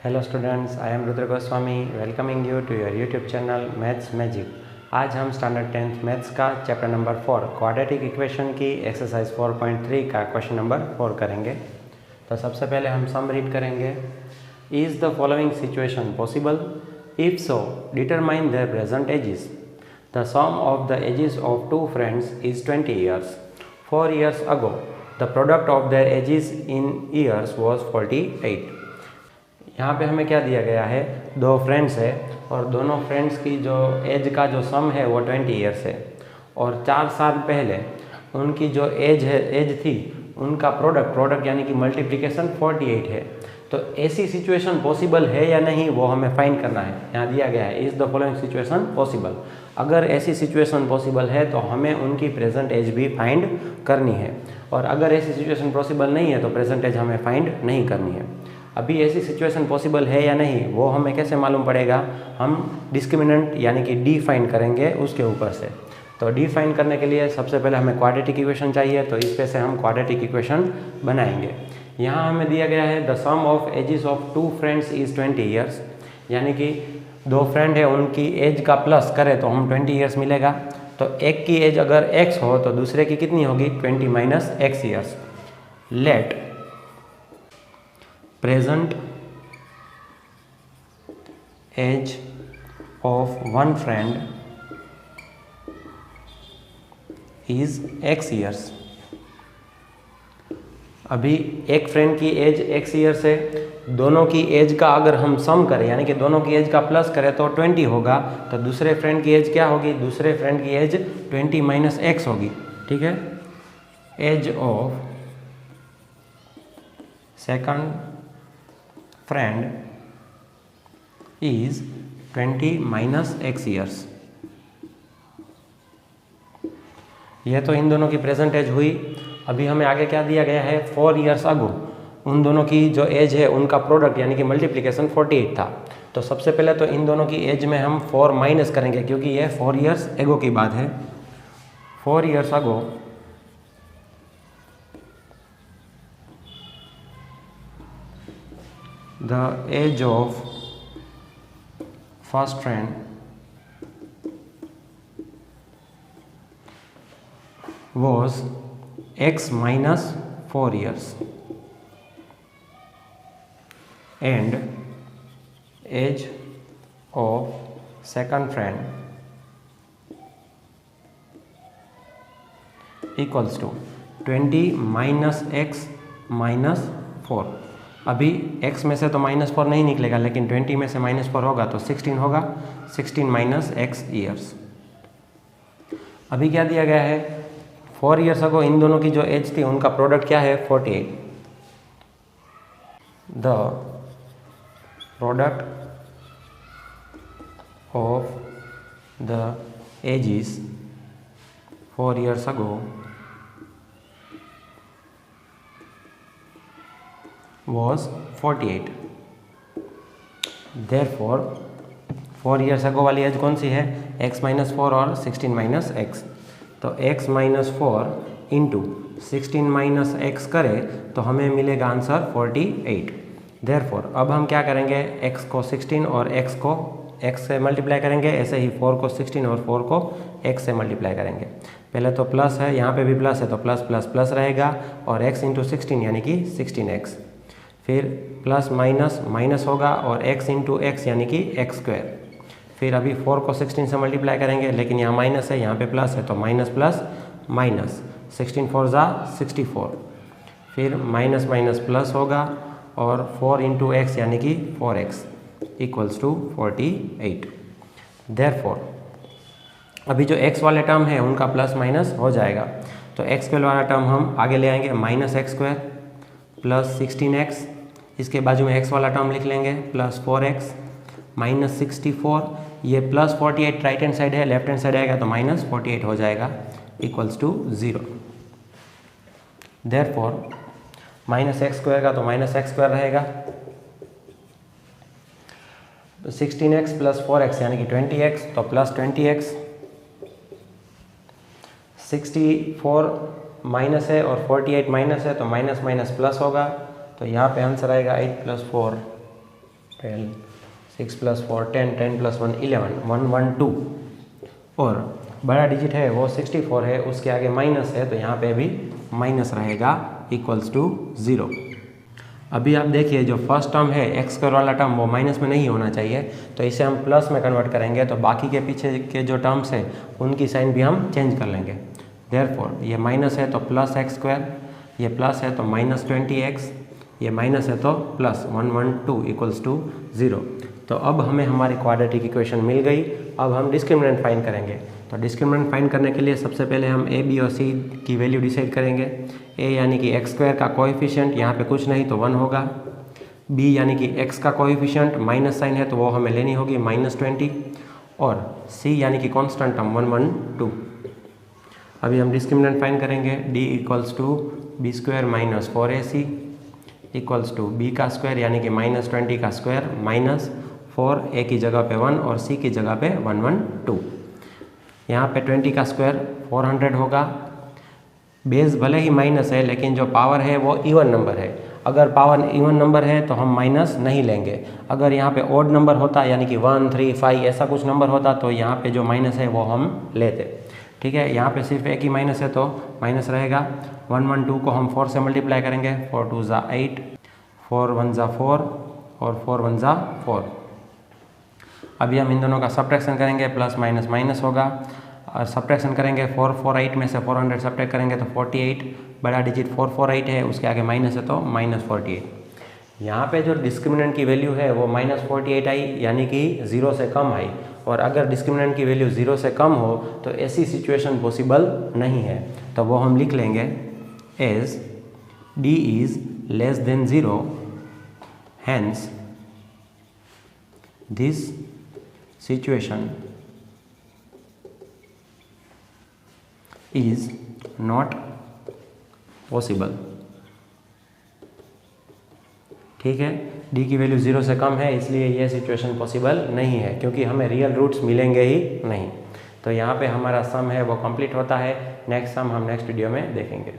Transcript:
Hello students, I am Rudra Goswami welcoming you to your YouTube channel maths magic. आज हम standard 10th maths का chapter number 4 quadratic equation की exercise 4.3 का question number 4 करेंगे। तो सबसे पहले हम सम रीड करेंगे। Is the following situation possible? If so determine their present ages. The sum of the ages of two friends is 20 years. 4 years ago the product of their ages in years was 48। यहाँ पे हमें क्या दिया गया है, दो friends है और दोनों फ्रेंड्स की जो एज का जो सम है वो 20 ईयर्स है और 4 साल पहले उनकी जो एज थी उनका प्रोडक्ट यानी कि मल्टीप्लिकेशन 48 है। तो ऐसी सिचुएशन पॉसिबल है या नहीं वो हमें फाइंड करना है। यहाँ दिया गया है is the following situation possible. अगर ऐसी सिचुएशन पॉसिबल है तो हमें उनकी प्रेजेंट एज भी फाइंड करनी है और अगर ऐसी सिचुएशन पॉसिबल नहीं है तो प्रेजेंट एज हमें फाइंड नहीं करनी है। अभी ऐसी सिचुएशन पॉसिबल है या नहीं वो हमें कैसे मालूम पड़ेगा, हम डिस्क्रिमिनेंट यानी कि डी फाइंड करेंगे उसके ऊपर से। तो डी फाइंड करने के लिए सबसे पहले हमें क्वाड्रेटिक इक्वेशन चाहिए, तो इस पे से हम क्वाड्रेटिक इक्वेशन बनाएंगे। यहाँ हमें दिया गया है the sum of ages of two friends is 20 years, यानी कि दो फ्रेंड है उनकी एज का प्लस करें तो हम 20 ईयर्स मिलेगा। तो एक की एज अगर x हो तो दूसरे की कितनी होगी, 20 minus x years. Let present age of one friend is x years। अभी एक फ्रेंड की एज x ईयर्स है, दोनों की एज का अगर हम सम करें यानी कि दोनों की एज का प्लस करें तो 20 होगा। तो दूसरे फ्रेंड की एज क्या होगी, दूसरे फ्रेंड की एज 20 माइनस x होगी। ठीक है, age of second friend is 20 minus x years. यह तो इन दोनों की प्रेजेंट एज हुई। अभी हमें आगे क्या दिया गया है, 4 years अगो उन दोनों की जो एज है उनका प्रोडक्ट यानी कि मल्टीप्लिकेशन 48 था। तो सबसे पहले तो इन दोनों की एज में हम 4 माइनस करेंगे क्योंकि यह 4 years एगो की बात है। 4 years ago the age of first friend was x minus 4 years and age of second friend equals to 20 minus x minus 4। अभी x में से तो -4 नहीं निकलेगा लेकिन 20 में से -4 होगा तो 16 होगा। 16 माइनस x ईयर्स। अभी क्या दिया गया है, 4 years अगो इन दोनों की जो एज थी उनका प्रोडक्ट क्या है, 48। The product of the ages 4 years ago was 48। therefore 4 years ago वाली एज कौन सी है, x माइनस 4 और 16 माइनस x। तो x minus 4 into 16 minus x करें तो हमें मिलेगा आंसर 48। therefore अब हम क्या करेंगे, x को 16 और x को x से मल्टीप्लाई करेंगे, ऐसे ही 4 को 16 और 4 को x से मल्टीप्लाई करेंगे। पहले तो प्लस है, यहाँ पे भी प्लस है तो प्लस प्लस प्लस रहेगा और x इंटू 16 यानी कि 16x। फिर प्लस माइनस माइनस होगा और x इंटू एक्स यानी कि x स्क्वायर। फिर अभी 4 को 16 से मल्टीप्लाई करेंगे लेकिन यहाँ माइनस है, यहाँ पे प्लस है तो माइनस प्लस माइनस 16 4 ज़ा 64। फिर माइनस माइनस प्लस होगा और 4 इंटू एक्स यानी कि 4x इक्वल्स टू 48। देयरफॉर अभी जो x वाले टर्म है उनका प्लस माइनस हो जाएगा तो x स्क्वायर वाला टर्म हम आगे ले आएंगे, minus x square plus 16x, इसके बाजू में x वाला टर्म लिख लेंगे प्लस 4x माइनस 64। ये प्लस 48 राइट हैंड साइड है, लेफ्ट हैंड साइड आएगा तो माइनस 48 हो जाएगा equals to 0। Therefore minus x square का तो माइनस एक्स स्क्वायर रहेगा, 16x प्लस 4x यानी कि 20x तो प्लस 20x। 64 माइनस है और 48 माइनस है तो माइनस माइनस प्लस होगा, तो यहाँ पे आंसर आएगा 8 + 4 12, 6 + 4 10, 10 + 1 11, 112 और बड़ा डिजिट है वो 64 है, उसके आगे माइनस है तो यहाँ पे भी माइनस रहेगा इक्वल्स टू 0। अभी आप देखिए जो फर्स्ट टर्म है x² वाला टर्म वो माइनस में नहीं होना चाहिए, तो इसे हम प्लस में कन्वर्ट करेंगे, तो बाकी के पीछे के जो टर्म्स है उनकी साइन भी हम चेंज कर लेंगे। देयरफॉर ये माइनस है तो +x², ये प्लस है तो -20x, ये माइनस है तो +112 इक्वल्स टू 0। तो अब हमें हमारी क्वाड्रेटिक इक्वेशन मिल गई। अब हम डिस्क्रिमिनेंट फाइंड करेंगे। तो डिस्क्रिमिनेंट फाइंड करने के लिए सबसे पहले हम a, b और c की वैल्यू डिसाइड करेंगे। a यानी कि x² का कोएफिशिएंट, यहाँ पे कुछ नहीं तो 1 होगा। b यानी कि x का कोएफिशिएंट, माइनस साइन है तो वो हमें लेनी होगी -20, और c यानी कि कांस्टेंट टर्म 112। अभी हम डिस्क्रिमिनेंट फाइंड करेंगे। d = b² - 4ac equals to b का स्क्वायर यानी कि -20 का स्क्वायर -4, a की जगह पे 1 और c की जगह पे 112। यहाँ पे 20 का स्क्वायर 400 होगा। बेस भले ही माइनस है लेकिन जो पावर है वो इवन नंबर है। अगर पावर इवन नंबर है तो हम माइनस नहीं लेंगे। अगर यहाँ पे ओड नंबर होता यानी कि 1, 3, 5 ऐसा कुछ नंबर होता तो यहाँ पे जो माइनस है वो हम लेते। ठीक है, यहाँ पे सिर्फ एक ही माइनस है तो माइनस रहेगा। 112 को हम 4 से मल्टीप्लाई करेंगे, 4 2 = 8, 4 1 = 4 और 4 1 = 4। अभी हम इन दोनों का सब्ट्रैक्शन करेंगे, प्लस माइनस माइनस होगा और सब्ट्रैक्शन करेंगे। 448 में से 400 सब्ट्रैक्ट करेंगे तो 48, बड़ा डिजिट 448 है, उसके आगे माइनस है तो -48। यहाँ पे जो डिस्क्रिमिनेंट की वैल्यू है वो -48 आई यानी कि 0 से कम आई, और अगर डिस्क्रिमिनेंट की वैल्यू 0 से कम हो तो ऐसी सिचुएशन पॉसिबल नहीं है। तो वो हम लिख लेंगे as d is less than 0, hence this situation is not possible। ठीक है, d की वैल्यू 0 से कम है इसलिए यह सिचुएशन पॉसिबल नहीं है, क्योंकि हमें रियल रूट्स मिलेंगे ही नहीं। तो यहाँ पे हमारा सम है वो कंप्लीट होता है। नेक्स्ट सम हम नेक्स्ट वीडियो में देखेंगे।